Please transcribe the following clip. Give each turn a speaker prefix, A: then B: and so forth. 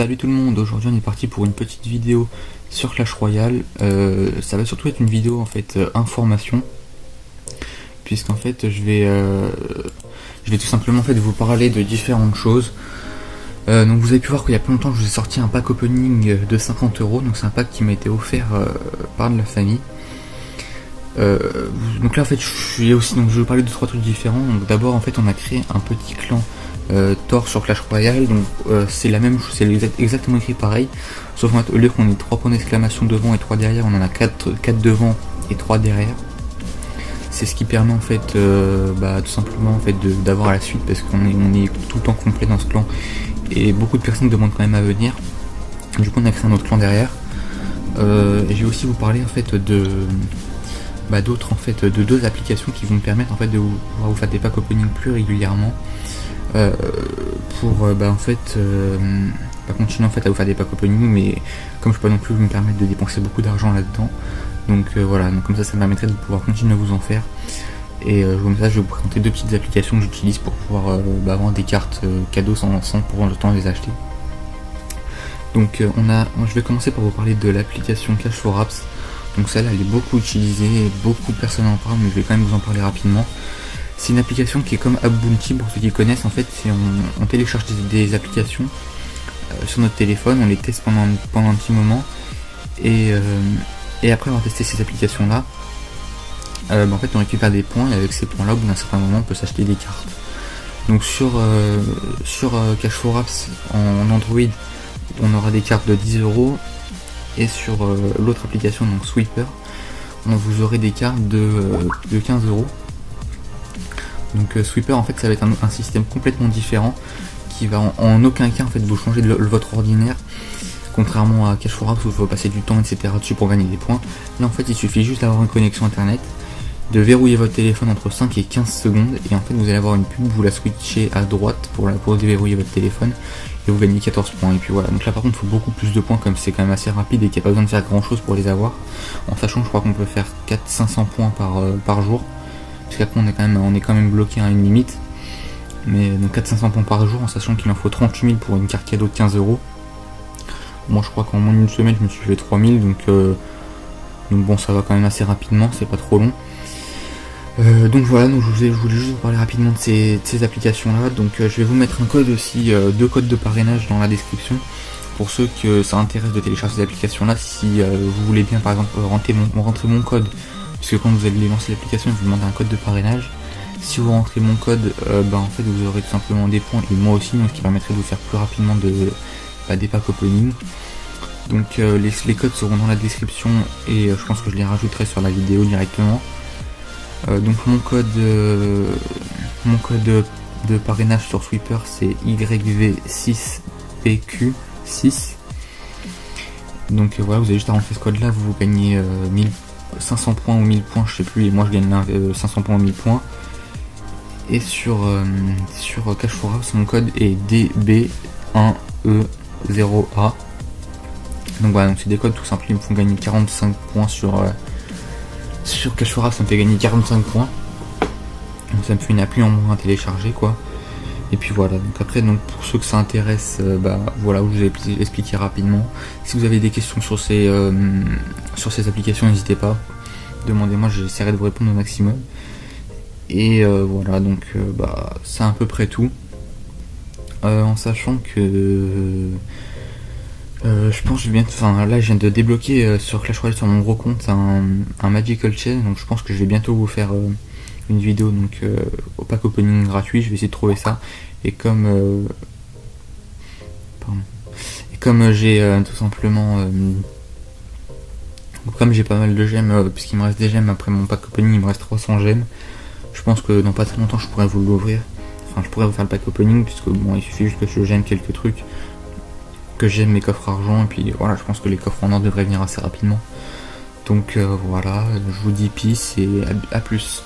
A: Salut tout le monde, aujourd'hui on est parti pour une petite vidéo sur Clash Royale. Ça va surtout être une vidéo en fait information, puisqu'en fait je vais tout simplement en fait vous parler de différentes choses. Donc vous avez pu voir qu'il y a pas longtemps je vous ai sorti un pack opening de 50€, donc c'est un pack qui m'a été offert par de la famille. Donc là en fait je vais vous parler de 3 trucs différents. Donc d'abord en fait on a créé un petit clan Thor sur Clash Royale, donc c'est la même chose, c'est exactement écrit pareil, sauf au lieu qu'on ait 3 points d'exclamation devant et 3 derrière, on en a 4 devant et 3 derrière. C'est ce qui permet en fait tout simplement en fait d'avoir la suite, parce qu'on est tout le temps complet dans ce clan et beaucoup de personnes demandent quand même à venir. Du coup on a créé un autre clan derrière. Et je vais aussi vous parler en fait de deux applications qui vont me permettre en fait de vous faire des packs opening plus régulièrement. Pour continuer en fait à vous faire des packs opening, mais comme je peux pas non plus me permettre de dépenser beaucoup d'argent là-dedans, donc voilà, donc comme ça me permettrait de pouvoir continuer à vous en faire. Et je vais vous présenter deux petites applications que j'utilise pour pouvoir avoir des cartes cadeaux sans pour le temps de les acheter. Donc je vais commencer par vous parler de l'application Cash for Apps. Donc celle-là elle est beaucoup utilisée, beaucoup de personnes en parlent, mais je vais quand même vous en parler rapidement. C'est une application qui est comme Ubuntu pour ceux qui connaissent. En fait, on télécharge des applications sur notre téléphone, on les teste pendant un petit moment, et après avoir testé ces applications là, en fait on récupère des points, et avec ces points là au bout d'un certain moment on peut s'acheter des cartes. Donc sur Cash for Apps en Android on aura des cartes de 10€, et sur l'autre application donc Sweeper vous aurez des cartes de 15€. Donc Sweeper en fait ça va être un système complètement différent qui va en aucun cas en fait vous changer de votre ordinaire, contrairement à Cash for Apps où il faut passer du temps etc dessus pour gagner des points. Là en fait il suffit juste d'avoir une connexion internet, de verrouiller votre téléphone entre 5 et 15 secondes, et en fait vous allez avoir une pub, vous la switchez à droite pour déverrouiller votre téléphone et vous gagnez 14 points. Et puis voilà, donc là par contre il faut beaucoup plus de points, comme c'est quand même assez rapide et qu'il n'y a pas besoin de faire grand chose pour les avoir, en sachant que je crois qu'on peut faire 400-500 points par jour, parce qu'après on est quand même bloqué à une limite. Mais donc 400-500 points par jour, en sachant qu'il en faut 38 000 pour une carte cadeau de 15€. Moi je crois qu'en moins d'une semaine je me suis fait 3000, donc bon ça va quand même assez rapidement, c'est pas trop long. Donc voilà, donc je voulais juste vous parler rapidement de ces applications là. Donc je vais vous mettre un code aussi, 2 codes de parrainage dans la description pour ceux que ça intéresse de télécharger ces applications là. Si vous voulez bien par exemple rentrer mon code, puisque quand vous allez lancer l'application vous demandez un code de parrainage. Si vous rentrez mon code, en fait vous aurez tout simplement des points, et moi aussi, donc ce qui permettrait de vous faire plus rapidement des packs opening. Donc les codes seront dans la description, et je pense que je les rajouterai sur la vidéo directement. Donc mon code de parrainage sur Sweeper c'est YV6PQ6. Donc voilà, vous avez juste à rentrer ce code là, vous gagnez 1500 points ou 1000 points, je sais plus, et moi je gagne 500 points ou 1000 points. Et sur Cash for Apps mon code est DB1E0A. Donc voilà, donc c'est des codes tout simples, ils me font gagner 45 points sur Cash for Apps, ça me fait gagner 45 points. Donc ça me fait une appli en moins à télécharger quoi. Et puis voilà, donc après pour ceux que ça intéresse, voilà, je vous ai expliqué rapidement. Si vous avez des questions sur ces applications, n'hésitez pas, demandez-moi, j'essaierai de vous répondre au maximum. Et voilà, donc c'est à peu près tout. En sachant que je pense que là je viens de débloquer sur Clash Royale sur mon gros compte un Magical Chain, donc je pense que je vais bientôt vous faire une vidéo donc au pack opening gratuit. Je vais essayer de trouver ça, et comme j'ai tout simplement comme j'ai pas mal de gemmes, puisqu'il me reste des gemmes après mon pack opening, il me reste 300 gemmes. Je pense que dans pas très longtemps je pourrais vous l'ouvrir, enfin je pourrais vous faire le pack opening, puisque bon il suffit juste que je gemme quelques trucs, que j'aime mes coffres argent, et puis voilà, je pense que les coffres en or devraient venir assez rapidement. Donc voilà, je vous dis peace et à plus.